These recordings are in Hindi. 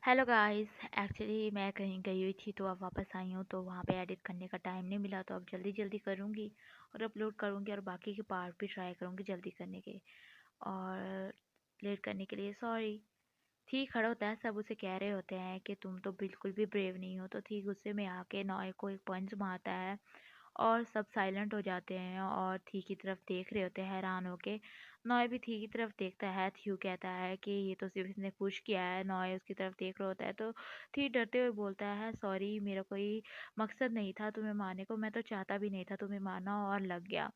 Hello guys. एक्चुअली मैं कहीं गई हुई थी तो अब वापस आई हूँ, तो वहाँ पे एडिट करने का टाइम नहीं मिला, तो अब जल्दी जल्दी करूँगी और अपलोड करूँगी और बाकी के पार्ट भी ट्राई करूँगी जल्दी करने के। और लेट करने के लिए सॉरी। ठीक खड़ा होता है, सब उसे कह रहे होते हैं कि तुम तो बिल्कुल भी ब्रेव नहीं हो, तो ठीक गुस्से में आके नॉय को एक पंच मारता है और सब साइलेंट हो जाते हैं और थी की तरफ देख रहे होते हैं हैरान होके। नॉय भी थी की तरफ देखता है। थ्यू कहता है कि ये तो सिर्फ इसने पुश किया है। नॉय उसकी तरफ देख रहा होता है तो थी डरते हुए बोलता है, सॉरी, मेरा कोई मकसद नहीं था तुम्हें मारने को, मैं तो चाहता भी नहीं था तुम्हें मारना, और लग गया।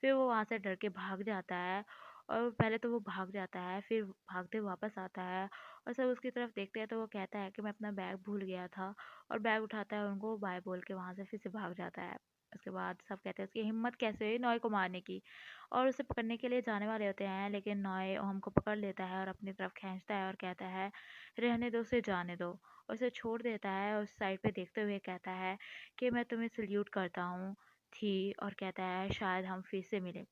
फिर वो वहाँ से डर के भाग जाता है। और पहले तो वो भाग जाता है, फिर भागते वापस आता है और सब उसकी तरफ देखते हैं, तो वो कहता है कि मैं अपना बैग भूल गया था, और बैग उठाता है, उनको बाय बोल के वहाँ से फिर से भाग जाता है। उसके बाद सब कहते हैं उसकी हिम्मत कैसे हुई नॉय को मारने की, और उसे पकड़ने के लिए जाने वाले होते हैं, लेकिन नॉय हमको पकड़ लेता है और अपनी तरफ खींचता है और कहता है, रहने दो, उसे जाने दो। और उसे छोड़ देता है। उस साइड पे देखते हुए कहता है कि मैं तुम्हें सल्यूट करता हूँ थी, और कहता है शायद हम फिर से मिले।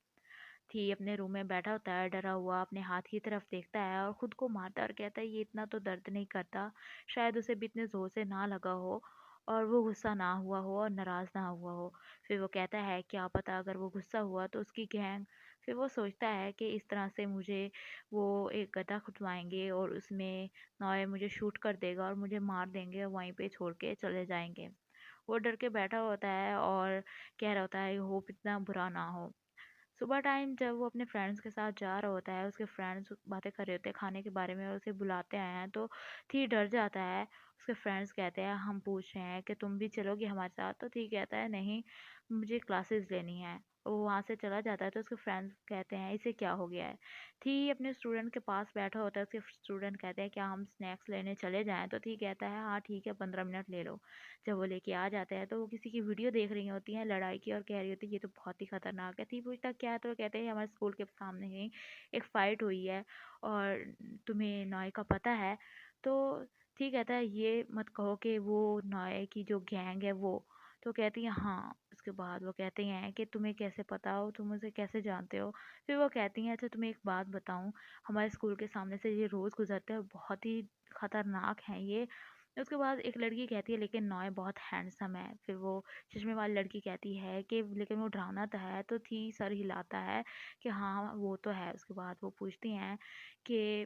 थी अपने रूम में बैठा होता है डरा हुआ, अपने हाथ की तरफ देखता है और खुद को मारता है और कहता है ये इतना तो दर्द नहीं करता। शायद उसे भी इतने जोर से ना लगा हो और वो गुस्सा ना हुआ हो और नाराज ना हुआ हो। फिर वो कहता है क्या पता अगर वो गुस्सा हुआ तो उसकी गैंग। फिर वो सोचता है कि इस तरह से मुझे वो एक गड्ढा खुदवाएंगे और उसमें नॉय मुझे शूट कर देगा और मुझे मार देंगे और वहीं पे छोड़ के चले जाएंगे। वो डर के बैठा होता है और कह रहा होता है होप इतना बुरा ना हो। सुबह टाइम जब वो अपने फ्रेंड्स के साथ जा रहा होता है, उसके फ्रेंड्स बातें कर रहे होते हैं खाने के बारे में और उसे बुलाते आए हैं, तो थी डर जाता है। उसके फ्रेंड्स कहते हैं हम पूछ रहे हैं कि तुम भी चलोगी हमारे साथ, तो थी कहता है नहीं, मुझे क्लासेस लेनी है। वो वहाँ से चला जाता है तो उसके फ्रेंड्स कहते हैं इसे क्या हो गया है। थी अपने स्टूडेंट के पास बैठा होता है, उसके स्टूडेंट कहते हैं क्या हम स्नैक्स लेने चले जाएं, तो थी कहता है हाँ ठीक है, 15 मिनट ले लो। जब वो लेके आ जाते हैं तो वो किसी की वीडियो देख रही होती हैं लड़ाई की और कह रही होती है ये तो बहुत ही खतरनाक है। थी पूछता क्या है, तो वो कहते हैं हमारे स्कूल के सामने ही एक फाइट हुई है और तुम्हें नॉय का पता है। तो ठीक कहता है ये मत कहो कि वो नॉय की जो गैंग है वो। तो कहती है हाँ। उसके बाद वो कहते हैं कि तुम्हें कैसे पता हो, तुम उसे कैसे जानते हो। फिर वो कहती हैं अच्छा तुम्हें एक बात बताऊं, हमारे स्कूल के सामने से ये रोज़ गुजरते हैं और बहुत ही खतरनाक हैं ये। उसके बाद एक लड़की कहती है लेकिन नॉय बहुत हैंडसम है। फिर वो चश्मे वाली लड़की कहती है कि लेकिन वो डरावना तो है, तो थी सर हिलाता है कि हाँ वो तो है। उसके बाद वो पूछती हैं कि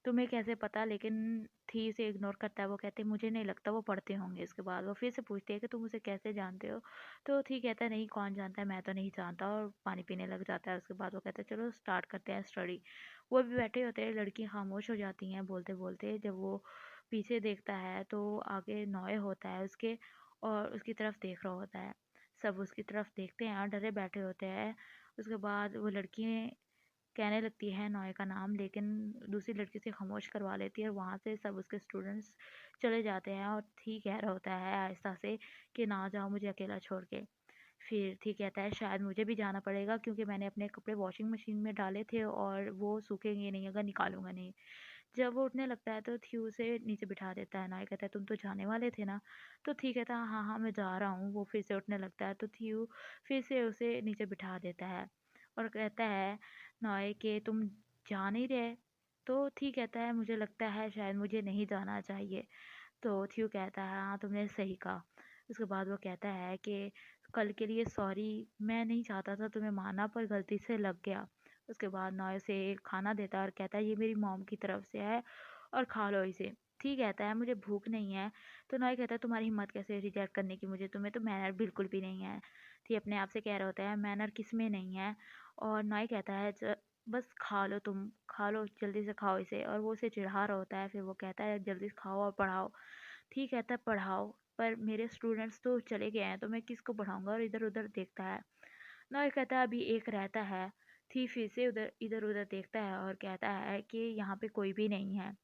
तुम्हें कैसे पता, लेकिन थी उसे इग्नोर करता है। वो कहते हैं मुझे नहीं लगता, वो पढ़ते होंगे। उसके बाद वो फिर से पूछती है कि तुम उसे कैसे जानते हो, तो थी कहता है नहीं कौन जानता है, मैं तो नहीं जानता, और पानी पीने लग जाता है। उसके बाद वो कहता है चलो स्टार्ट करते हैं स्टडी। वो भी बैठे होते हैं, लड़की खामोश हो जाती हैं बोलते बोलते। जब वो पीछे देखता है तो आगे नॉय होता है उसके, और उसकी तरफ देख रहा होता है। सब उसकी तरफ देखते हैं और डरे बैठे होते हैं। उसके बाद वो लड़की कहने लगती है नॉय का नाम, लेकिन दूसरी लड़की से खामोश करवा लेती है और वहाँ से सब उसके स्टूडेंट्स चले जाते हैं। और ठीक कह रहा होता है आहिस्ता से कि ना जाओ मुझे अकेला छोड़ के। फिर ठीक कहता है शायद मुझे भी जाना पड़ेगा क्योंकि मैंने अपने कपड़े वॉशिंग मशीन में डाले थे और वो सूखेंगे नहीं अगर निकालूंगा नहीं। जब वो उठने लगता है तो थ्यू उसे नीचे बिठा देता है। नॉय कहता है तुम तो जाने वाले थे ना, तो ठीक है था हाँ हाँ मैं जा रहा हूँ। वो फिर से उठने लगता है तो थ्यू फिर से उसे नीचे बिठा देता है और कहता है नॉय कि तुम जा नहीं रहे। तो ठीक कहता है मुझे लगता है शायद मुझे नहीं जाना चाहिए। तो थ्यू कहता है हाँ तुमने सही कहा। उसके बाद वो कहता है कि कल के लिए सॉरी, मैं नहीं चाहता था तुम्हें मारना पर गलती से लग गया। उसके बाद नॉय उसे खाना देता है और कहता है ये मेरी मॉम की तरफ से है और खा लो इसे। ठीक कहता है मुझे भूख नहीं है। तो नॉय कहता है तुम्हारी हिम्मत कैसे रिजेक्ट करने की, मुझे तुम्हें तो मैनर बिल्कुल भी नहीं है। थी अपने आप से कह रहा होता है मैनर किस में नहीं है। और नॉय कहता है बस खा लो, तुम खा लो जल्दी से खाओ इसे, और वो उसे चिढ़ा रहा होता है। फिर वो कहता है जल्दी से खाओ और पढ़ाओ। ठीक कहता है पढ़ाओ, पर मेरे स्टूडेंट्स तो चले गए हैं तो मैं किसको पढ़ाऊंगा, और इधर उधर देखता है। नॉय कहता है अभी एक रहता है। थी फिर से उधर इधर उधर देखता है और कहता है कि यहाँ पे कोई भी नहीं है।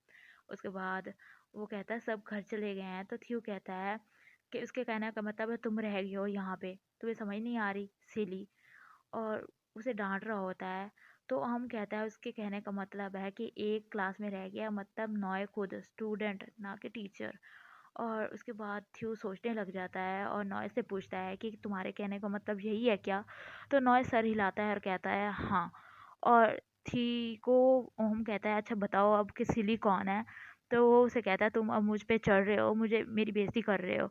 उसके बाद वो कहता है सब घर चले गए हैं। तो थ्यू कहता है कि उसके कहने का मतलब है तुम रह गए हो यहाँ पे, तुम्हें समझ नहीं आ रही सिली, और उसे डांट रहा होता है। तो हम कहता है उसके कहने का मतलब है कि एक क्लास में रह गया, मतलब नॉय खुद स्टूडेंट ना कि टीचर। और उसके बाद थ्यू सोचने लग जाता है और नॉय से पूछता है कि तुम्हारे कहने का मतलब यही है क्या। तो नॉय सर हिलाता है और कहता है हाँ। और थी को ओम कहता है अच्छा बताओ अब कि सिली कौन है। तो वो उसे कहता है तुम अब मुझ पे चढ़ रहे हो, मुझे मेरी बेइज्जती कर रहे हो।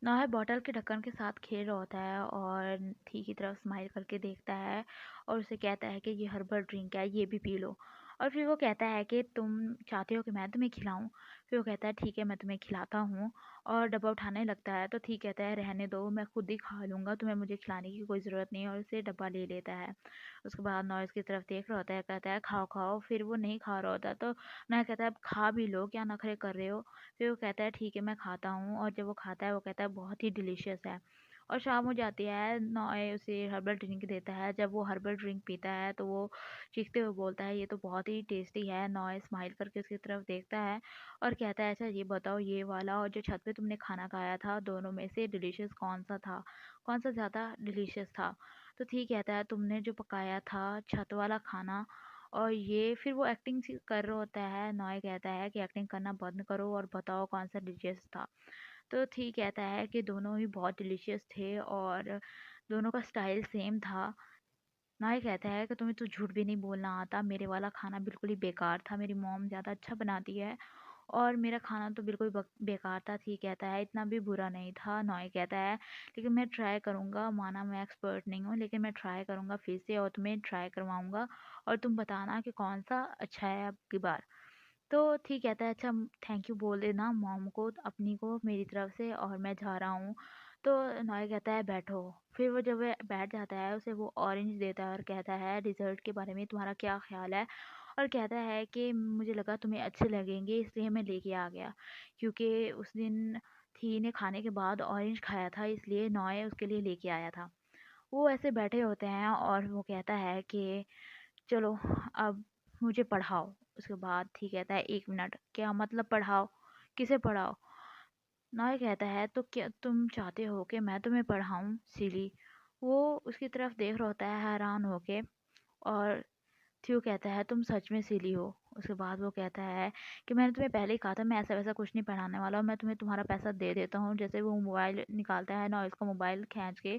नॉय बॉटल के ढक्कन के साथ खेल रहा होता है और थी की तरफ स्माइल करके देखता है और उसे कहता है कि ये हर्बल ड्रिंक है, ये भी पी लो। और फिर वो कहता है कि तुम चाहते हो कि मैं तुम्हें खिलाऊं? फिर वो कहता है ठीक है, मैं तुम्हें खिलाता हूँ। और डब्बा उठाने लगता है तो ठीक कहता है रहने दो, मैं खुद ही खा लूँगा, तुम्हें मुझे खिलाने की कोई ज़रूरत नहीं है, और उसे डब्बा ले लेता है। उसके बाद नॉय उसकी तरफ देख रहा होता है, कहता है खाओ खाओ। फिर वो नहीं खा रहा होता तो नॉय कहता है अब खा भी लो, क्या नखरे कर रहे हो? फिर वो कहता है ठीक है मैं खाता हूँ, और जब वो खाता है वो कहता है बहुत ही डिलीशियस है। और शाम हो जाती है, नॉय उसे हर्बल ड्रिंक देता है। जब वो हर्बल ड्रिंक पीता है तो वो चीखते हुए बोलता है ये तो बहुत ही टेस्टी है। नॉय स्माइल करके उसकी तरफ देखता है और कहता है अच्छा ये बताओ, ये वाला और जो छत पे तुमने खाना खाया था, दोनों में से डिलीशियस कौन सा था, कौन सा ज़्यादा डिलीशियस था? तो ठीक कहता है तुमने जो पकाया था छत वाला खाना। और ये फिर वो एक्टिंग सी कर रहा होता है। नॉय कहता है कि एक्टिंग करना बंद करो और बताओ कौन सा डिलीशियस था। तो ठीक कहता है कि दोनों ही बहुत डिलीशियस थे और दोनों का स्टाइल सेम था। नॉय कहता है कि तुम्हें तो झूठ भी नहीं बोलना आता, मेरे वाला खाना बिल्कुल ही बेकार था, मेरी मॉम ज़्यादा अच्छा बनाती है, और मेरा खाना तो बिल्कुल बेकार था। ठीक कहता है इतना भी बुरा नहीं था। नॉय कहता है लेकिन मैं ट्राई करूँगा, माना मैं एक्सपर्ट नहीं हूँ लेकिन मैं ट्राई करूँगा फिर से और तुम्हें ट्राई करवाऊँगा, और तुम बताना कि कौन सा अच्छा है अब की बार। तो ठीक कहता है अच्छा थैंक यू बोल देना मॉम को अपनी को मेरी तरफ से, और मैं जा रहा हूँ। तो नॉय कहता है बैठो। फिर वो जब वह बैठ जाता है उसे वो ऑरेंज देता है और कहता है रिजल्ट के बारे में तुम्हारा क्या ख्याल है? और कहता है कि मुझे लगा तुम्हें अच्छे लगेंगे इसलिए मैं लेके आ गया, क्योंकि उस दिन थी ने खाने के बाद ऑरेंज खाया था इसलिए नॉय उसके लिए लेके आया था। वो ऐसे बैठे होते हैं और वो कहता है कि चलो अब मुझे पढ़ाओ। उसके बाद ठीक कहता है 1 मिनट, क्या मतलब पढ़ाओ? किसे पढ़ाओ? नॉय कहता है तो क्या तुम चाहते हो कि मैं तुम्हें पढ़ाऊं सिली? वो उसकी तरफ देख रहा होता है हैरान होके। और थ्यू कहता है तुम सच में सिली हो? उसके बाद वो कहता है कि मैंने तुम्हें पहले ही कहा था मैं ऐसा वैसा कुछ नहीं पढ़ाने वाला हूँ, मैं तुम्हें तुम्हारा पैसा दे देता हूँ। जैसे वो मोबाइल निकालता है ना, उसका मोबाइल खींच के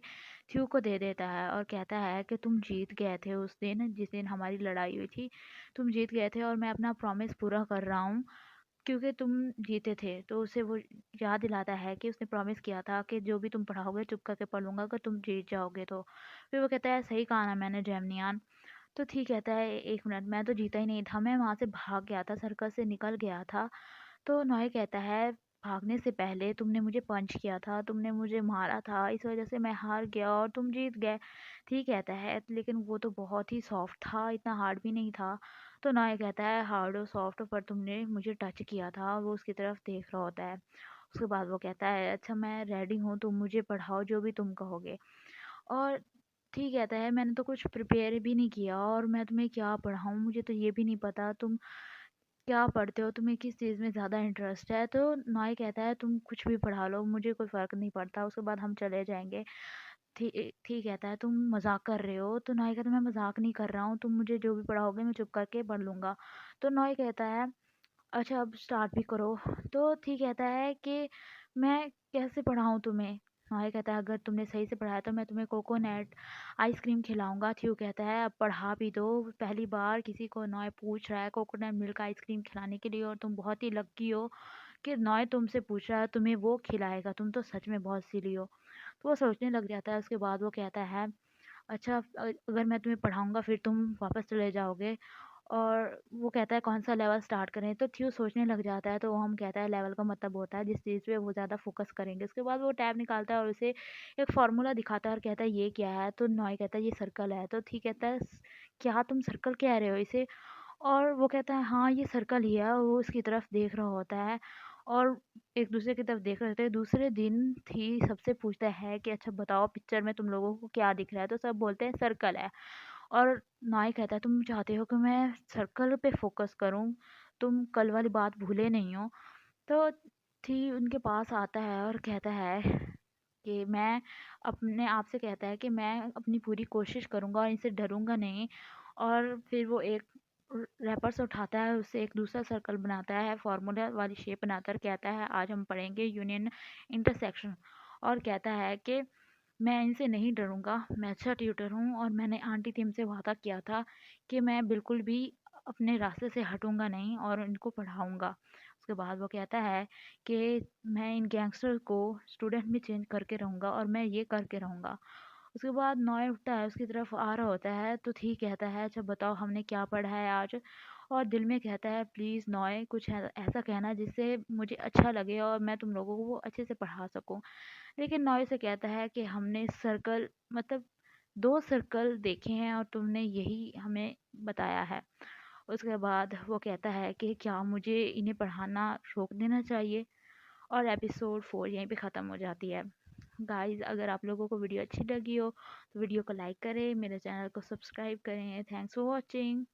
थ्यू को दे देता है और कहता है कि तुम जीत गए थे उस दिन जिस दिन हमारी लड़ाई हुई थी, तुम जीत गए थे और मैं अपना प्रॉमिस पूरा कर रहा हूँ क्योंकि तुम जीते थे। तो उसे वो याद दिलाता है कि उसने प्रॉमिस किया था कि जो भी तुम पढ़ाओगे चुप करके पढ़ लूंगा अगर तुम जीत जाओगे तो। फिर वो कहता है सही कहा ना मैंने जेमनियान? तो ठीक कहता है 1 मिनट, मैं तो जीता ही नहीं था, मैं वहाँ से भाग गया था, सर्कस से निकल गया था। तो नॉय कहता है भागने से पहले तुमने मुझे पंच किया था, तुमने मुझे मारा था, इस वजह से मैं हार गया और तुम जीत गए। ठीक कहता है लेकिन वो तो बहुत ही सॉफ्ट था, इतना हार्ड भी नहीं था। तो नॉय कहता है हार्ड और सॉफ्ट, पर तुमने मुझे टच किया था। वो उसकी तरफ देख रहा होता है। उसके बाद वो कहता है अच्छा मैं रेडी हूँ, तुम मुझे पढ़ाओ जो भी तुम कहोगे। और ठीक कहता है मैंने तो कुछ प्रिपेयर भी नहीं किया और मैं तुम्हें क्या पढ़ाऊँ, मुझे तो ये भी नहीं पता तुम क्या पढ़ते हो, तुम्हें किस चीज़ में ज़्यादा इंटरेस्ट है? तो नॉय कहता है तुम कुछ भी पढ़ा लो, मुझे कोई फ़र्क नहीं पड़ता, उसके बाद हम चले जाएंगे। ठीक कहता है तुम मजाक कर रहे हो? तो नॉय कहता है मैं मजाक नहीं कर रहा हूँ, तुम मुझे जो भी पढ़ाओगे मैं चुप करके पढ़ लूँगा। तो नॉय कहता है अच्छा अब स्टार्ट भी करो। तो ठीक कहता है कि मैं कैसे पढ़ाऊँ तुम्हें? नॉय कहता है अगर तुमने सही से पढ़ाया तो मैं तुम्हें कोकोनट आइसक्रीम खिलाऊंगा। थ्यू कहता है अब पढ़ा भी दो, पहली बार किसी को नॉय पूछ रहा है कोकोनट मिल्क आइसक्रीम खिलाने के लिए, और तुम बहुत ही लकी हो कि नॉय तुमसे पूछ रहा है, तुम्हें वो खिलाएगा, तुम तो सच में बहुत सिली हो। तो वो सोचने लग जाता है। उसके बाद वो कहता है अच्छा अगर मैं तुम्हें पढ़ाऊंगा फिर तुम वापस चले जाओगे? और वो कहता है कौन सा लेवल स्टार्ट करें? तो थ्यू सोचने लग जाता है। तो वो हम कहता है लेवल का मतलब होता है जिस चीज़ पे वो ज़्यादा फोकस करेंगे। उसके बाद वो टैब निकालता है और उसे एक फार्मूला दिखाता है और कहता है ये क्या है? तो नॉय कहता है ये सर्कल है। तो ठीक कहता है क्या तुम सर्कल कह रहे हो इसे? और वो कहता है हाँ ये सर्कल ही है, और वो उसकी तरफ देख रहा होता है और एक दूसरे की तरफ देख रहे होते हैं। दूसरे दिन थी सबसे पूछता है कि अच्छा बताओ पिक्चर में तुम लोगों को क्या दिख रहा है? तो सब बोलते हैं सर्कल है। और नाई कहता है तुम चाहते हो कि मैं सर्कल पे फोकस करूं, तुम कल वाली बात भूले नहीं हो? तो थी उनके पास आता है और कहता है कि मैं अपने आप से कहता है कि मैं अपनी पूरी कोशिश करूंगा और इनसे डरूंगा नहीं। और फिर वो एक रैपर से उठाता है, उससे एक दूसरा सर्कल बनाता है, फार्मूला वाली शेप बनाकर कहता है आज हम पढ़ेंगे यूनियन इंटरसेक्शन। और कहता है कि मैं इनसे नहीं डरूंगा, मैं अच्छा ट्यूटर हूँ और मैंने आंटी टीम से वादा किया था कि मैं बिल्कुल भी अपने रास्ते से हटूँगा नहीं और इनको पढ़ाऊँगा। उसके बाद वो कहता है कि मैं इन गैंगस्टर को स्टूडेंट में चेंज करके रहूँगा और मैं ये करके रहूँगा। उसके बाद नॉय उठता है, उसकी तरफ आ रहा होता है, तो ठीक कहता है, अच्छा बताओ हमने क्या पढ़ा है आज? और दिल में कहता है प्लीज़ नॉय कुछ ऐसा कहना जिससे मुझे अच्छा लगे और मैं तुम लोगों को वो अच्छे से पढ़ा सकूँ। लेकिन नॉय से कहता है कि हमने सर्कल मतलब 2 सर्कल देखे हैं और तुमने यही हमें बताया है। उसके बाद वो कहता है कि क्या मुझे इन्हें पढ़ाना रोक देना चाहिए? और एपिसोड 4 यहीं पे ख़त्म हो जाती है। गाइज़ अगर आप लोगों को वीडियो अच्छी लगी हो तो वीडियो को लाइक करें, मेरे चैनल को सब्सक्राइब करें। Thanks for watching.